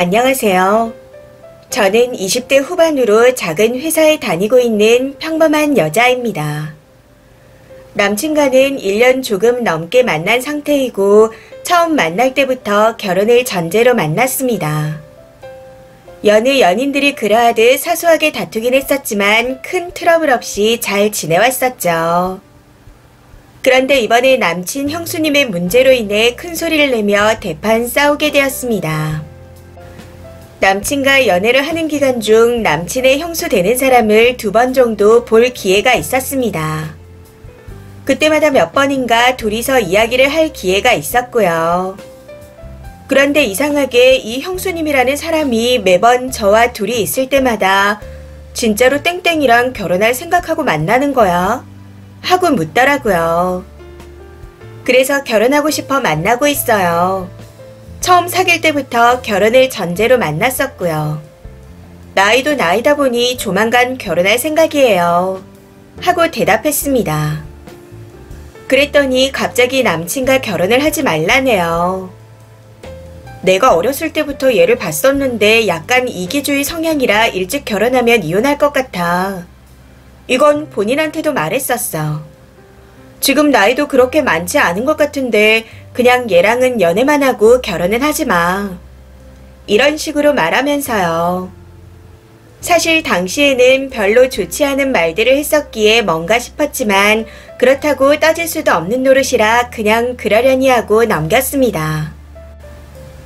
안녕하세요. 저는 20대 후반으로 작은 회사에 다니고 있는 평범한 여자입니다. 남친과는 1년 조금 넘게 만난 상태이고 처음 만날 때부터 결혼을 전제로 만났습니다. 여느 연인들이 그러하듯 사소하게 다투긴 했었지만 큰 트러블 없이 잘 지내왔었죠. 그런데 이번에 남친 형수님의 문제로 인해 큰 소리를 내며 대판 싸우게 되었습니다. 남친과 연애를 하는 기간 중 남친의 형수 되는 사람을 2번 정도 볼 기회가 있었습니다. 그때마다 몇 번인가 둘이서 이야기를 할 기회가 있었고요. 그런데 이상하게 이 형수님이라는 사람이 매번 저와 둘이 있을 때마다 진짜로 땡땡이랑 결혼할 생각하고 만나는 거야? 하고 묻더라고요. 그래서 결혼하고 싶어 만나고 있어요. 처음 사귈 때부터 결혼을 전제로 만났었고요. 나이도 나이다 보니 조만간 결혼할 생각이에요. 하고 대답했습니다. 그랬더니 갑자기 남친과 결혼을 하지 말라네요. 내가 어렸을 때부터 얘를 봤었는데 약간 이기주의 성향이라 일찍 결혼하면 이혼할 것 같아. 이건 본인한테도 말했었어. 지금 나이도 그렇게 많지 않은 것 같은데 그냥 얘랑은 연애만 하고 결혼은 하지 마. 이런 식으로 말하면서요. 사실 당시에는 별로 좋지 않은 말들을 했었기에 뭔가 싶었지만 그렇다고 따질 수도 없는 노릇이라 그냥 그러려니 하고 넘겼습니다.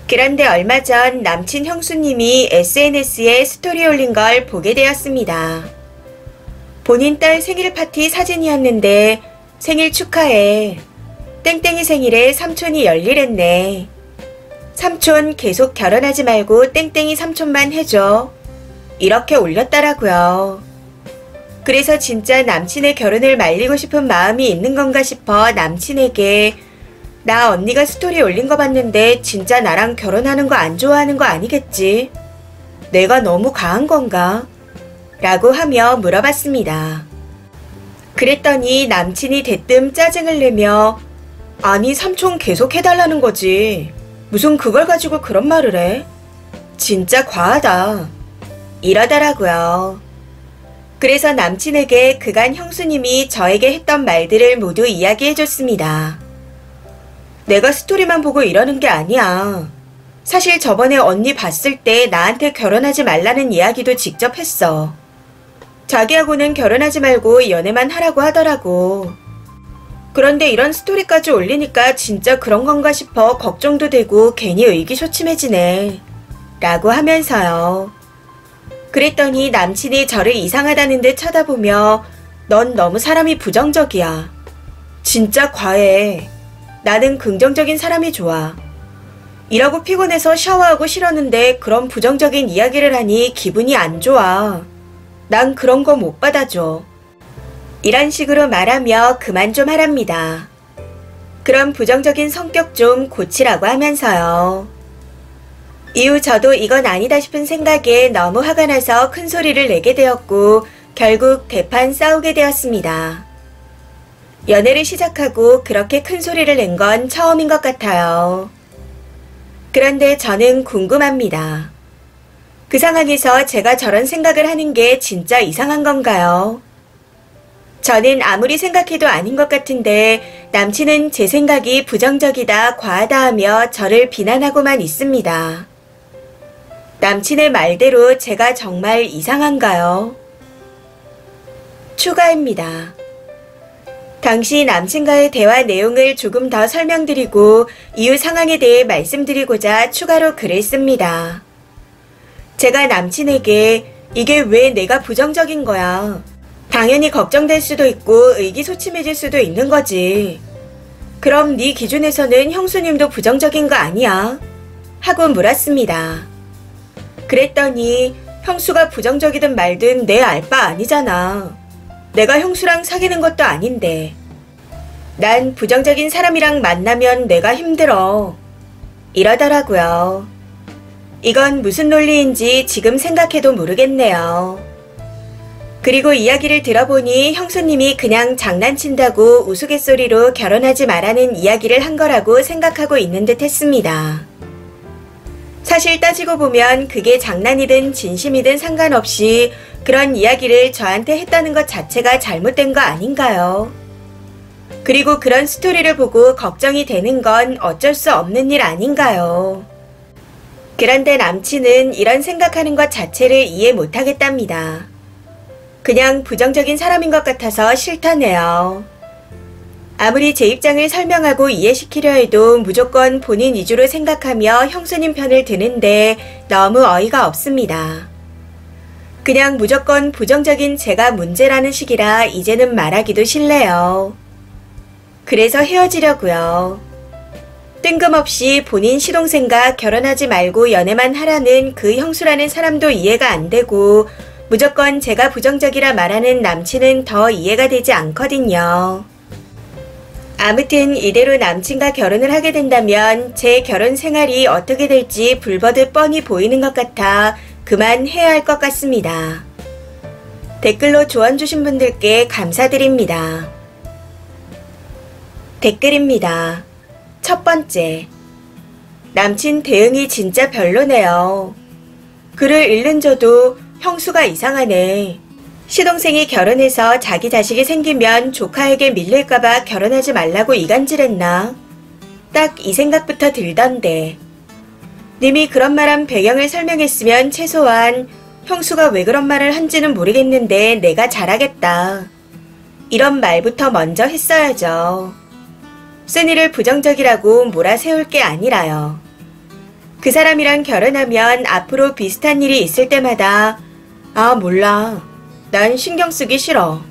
그런데 얼마 전 남친 형수님이 SNS에 스토리 올린 걸 보게 되었습니다. 본인 딸 생일 파티 사진이었는데 생일 축하해. 땡땡이 생일에 삼촌이 열일했네. 삼촌 계속 결혼하지 말고 땡땡이 삼촌만 해줘. 이렇게 올렸더라고요. 그래서 진짜 남친의 결혼을 말리고 싶은 마음이 있는 건가 싶어 남친에게 나 언니가 스토리 올린 거 봤는데 진짜 나랑 결혼하는 거 안 좋아하는 거 아니겠지? 내가 너무 과한 건가? 라고 하며 물어봤습니다. 그랬더니 남친이 대뜸 짜증을 내며 아니 삼촌 계속 해달라는 거지. 무슨 그걸 가지고 그런 말을 해? 진짜 과하다. 이러더라고요. 그래서 남친에게 그간 형수님이 저에게 했던 말들을 모두 이야기해줬습니다. 내가 스토리만 보고 이러는 게 아니야. 사실 저번에 언니 봤을 때 나한테 결혼하지 말라는 이야기도 직접 했어. 자기하고는 결혼하지 말고 연애만 하라고 하더라고. 그런데 이런 스토리까지 올리니까 진짜 그런 건가 싶어 걱정도 되고 괜히 의기소침해지네. 라고 하면서요. 그랬더니 남친이 저를 이상하다는 듯 쳐다보며 넌 너무 사람이 부정적이야. 진짜 과해. 나는 긍정적인 사람이 좋아. 일하고 피곤해서 샤워하고 싫었는데 그런 부정적인 이야기를 하니 기분이 안 좋아. 난 그런 거 못 받아줘. 이런 식으로 말하며 그만 좀 하랍니다. 그런 부정적인 성격 좀 고치라고 하면서요. 이후 저도 이건 아니다 싶은 생각에 너무 화가 나서 큰 소리를 내게 되었고 결국 대판 싸우게 되었습니다. 연애를 시작하고 그렇게 큰 소리를 낸 건 처음인 것 같아요. 그런데 저는 궁금합니다. 그 상황에서 제가 저런 생각을 하는 게 진짜 이상한 건가요? 저는 아무리 생각해도 아닌 것 같은데 남친은 제 생각이 부정적이다, 과하다 하며 저를 비난하고만 있습니다. 남친의 말대로 제가 정말 이상한가요? 추가입니다. 당시 남친과의 대화 내용을 조금 더 설명드리고 이후 상황에 대해 말씀드리고자 추가로 글을 씁니다. 제가 남친에게 이게 왜 내가 부정적인 거야? 당연히 걱정될 수도 있고 의기소침해질 수도 있는 거지. 그럼 네 기준에서는 형수님도 부정적인 거 아니야? 하고 물었습니다. 그랬더니 형수가 부정적이든 말든 내 알 바 아니잖아. 내가 형수랑 사귀는 것도 아닌데. 난 부정적인 사람이랑 만나면 내가 힘들어. 이러더라고요. 이건 무슨 논리인지 지금 생각해도 모르겠네요. 그리고 이야기를 들어보니 형수님이 그냥 장난친다고 우스갯소리로 결혼하지 말라는 이야기를 한 거라고 생각하고 있는 듯 했습니다. 사실 따지고 보면 그게 장난이든 진심이든 상관없이 그런 이야기를 저한테 했다는 것 자체가 잘못된 거 아닌가요? 그리고 그런 스토리를 보고 걱정이 되는 건 어쩔 수 없는 일 아닌가요? 그런데 남친은 이런 생각하는 것 자체를 이해 못하겠답니다. 그냥 부정적인 사람인 것 같아서 싫다네요. 아무리 제 입장을 설명하고 이해시키려 해도 무조건 본인 위주로 생각하며 형수님 편을 드는데 너무 어이가 없습니다. 그냥 무조건 부정적인 제가 문제라는 식이라 이제는 말하기도 싫네요. 그래서 헤어지려고요. 뜬금없이 본인 시동생과 결혼하지 말고 연애만 하라는 그 형수라는 사람도 이해가 안 되고 무조건 제가 부정적이라 말하는 남친은 더 이해가 되지 않거든요. 아무튼 이대로 남친과 결혼을 하게 된다면 제 결혼 생활이 어떻게 될지 불버듯 뻔히 보이는 것 같아 그만해야 할 것 같습니다. 댓글로 조언 주신 분들께 감사드립니다. 댓글입니다. 첫 번째. 남친 대응이 진짜 별로네요. 글을 읽는 저도 형수가 이상하네. 시동생이 결혼해서 자기 자식이 생기면 조카에게 밀릴까봐 결혼하지 말라고 이간질했나? 딱 이 생각부터 들던데. 님이 그런 말한 배경을 설명했으면 최소한 형수가 왜 그런 말을 한지는 모르겠는데 내가 잘하겠다. 이런 말부터 먼저 했어야죠. 쓴이를 부정적이라고 몰아세울 게 아니라요. 그 사람이랑 결혼하면 앞으로 비슷한 일이 있을 때마다 아 몰라. 난 신경 쓰기 싫어.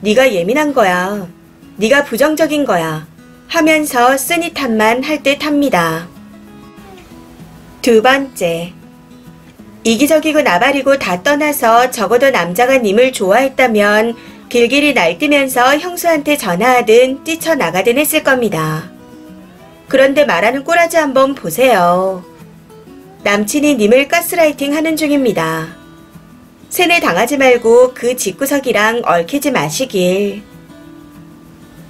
네가 예민한 거야. 네가 부정적인 거야. 하면서 쓴이 탓만 할 듯 합니다. 두 번째. 이기적이고 나발이고 다 떠나서 적어도 남자가 님을 좋아했다면 길길이 날뛰면서 형수한테 전화하든 뛰쳐나가든 했을 겁니다. 그런데 말하는 꼬라지 한번 보세요. 남친이 님을 가스라이팅 하는 중입니다. 세뇌 당하지 말고 그 집구석이랑 얽히지 마시길.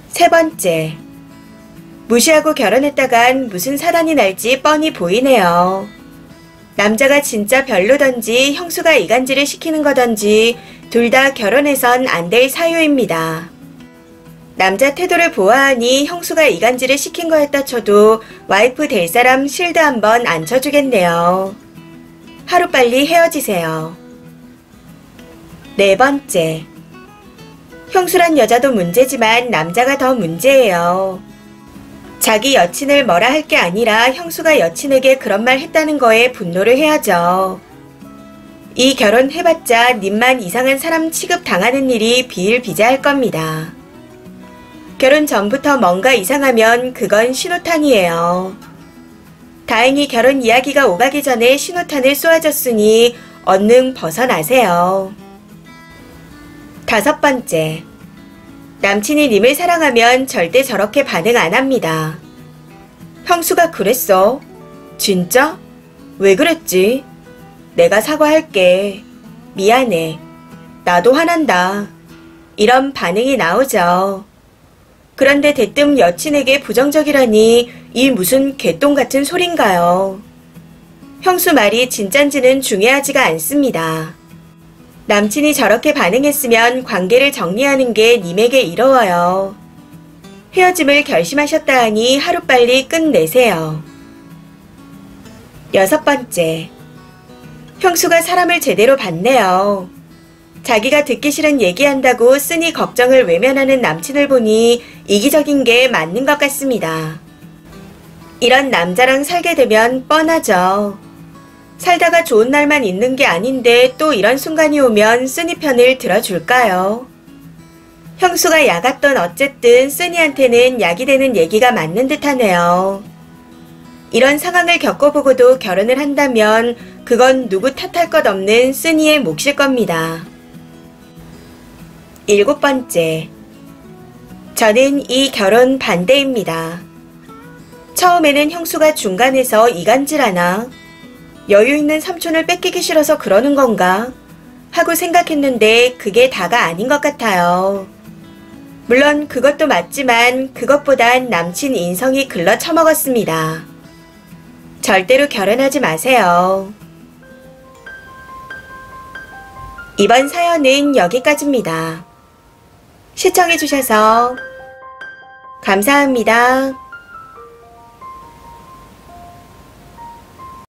세 번째. 무시하고 결혼했다간 무슨 사단이 날지 뻔히 보이네요. 남자가 진짜 별로던지 형수가 이간질을 시키는 거던지 둘 다 결혼해선 안 될 사유입니다. 남자 태도를 보아하니 형수가 이간질을 시킨 거였다 쳐도 와이프 될 사람 실드 한번 안 쳐주겠네요. 하루빨리 헤어지세요. 네 번째. 형수란 여자도 문제지만 남자가 더 문제예요. 자기 여친을 뭐라 할 게 아니라 형수가 여친에게 그런 말 했다는 거에 분노를 해야죠. 이 결혼 해봤자 님만 이상한 사람 취급 당하는 일이 비일비재할 겁니다. 결혼 전부터 뭔가 이상하면 그건 신호탄이에요. 다행히 결혼 이야기가 오가기 전에 신호탄을 쏘아줬으니 얼른 벗어나세요. 다섯 번째. 남친이 님을 사랑하면 절대 저렇게 반응 안 합니다. 형수가 그랬어? 진짜? 왜 그랬지? 내가 사과할게. 미안해. 나도 화난다. 이런 반응이 나오죠. 그런데 대뜸 여친에게 부정적이라니 이 무슨 개똥 같은 소린가요? 형수 말이 진짠지는 중요하지가 않습니다. 남친이 저렇게 반응했으면 관계를 정리하는 게 님에게 이로워요. 헤어짐을 결심하셨다 하니 하루빨리 끝내세요. 여섯 번째. 형수가 사람을 제대로 봤네요. 자기가 듣기 싫은 얘기한다고 쓰니 걱정을 외면하는 남친을 보니 이기적인 게 맞는 것 같습니다. 이런 남자랑 살게 되면 뻔하죠. 살다가 좋은 날만 있는 게 아닌데 또 이런 순간이 오면 쓰니 편을 들어줄까요? 형수가 야갔던 어쨌든 쓰니한테는 약이 되는 얘기가 맞는 듯하네요. 이런 상황을 겪어보고도 결혼을 한다면 그건 누구 탓할 것 없는 쓰니의 몫일 겁니다. 일곱 번째. 저는 이 결혼 반대입니다. 처음에는 형수가 중간에서 이간질하나? 여유 있는 삼촌을 뺏기기 싫어서 그러는 건가? 하고 생각했는데 그게 다가 아닌 것 같아요. 물론 그것도 맞지만 그것보단 남친 인성이 글러 처먹었습니다. 절대로 결혼하지 마세요. 이번 사연은 여기까지입니다. 시청해주셔서 감사합니다.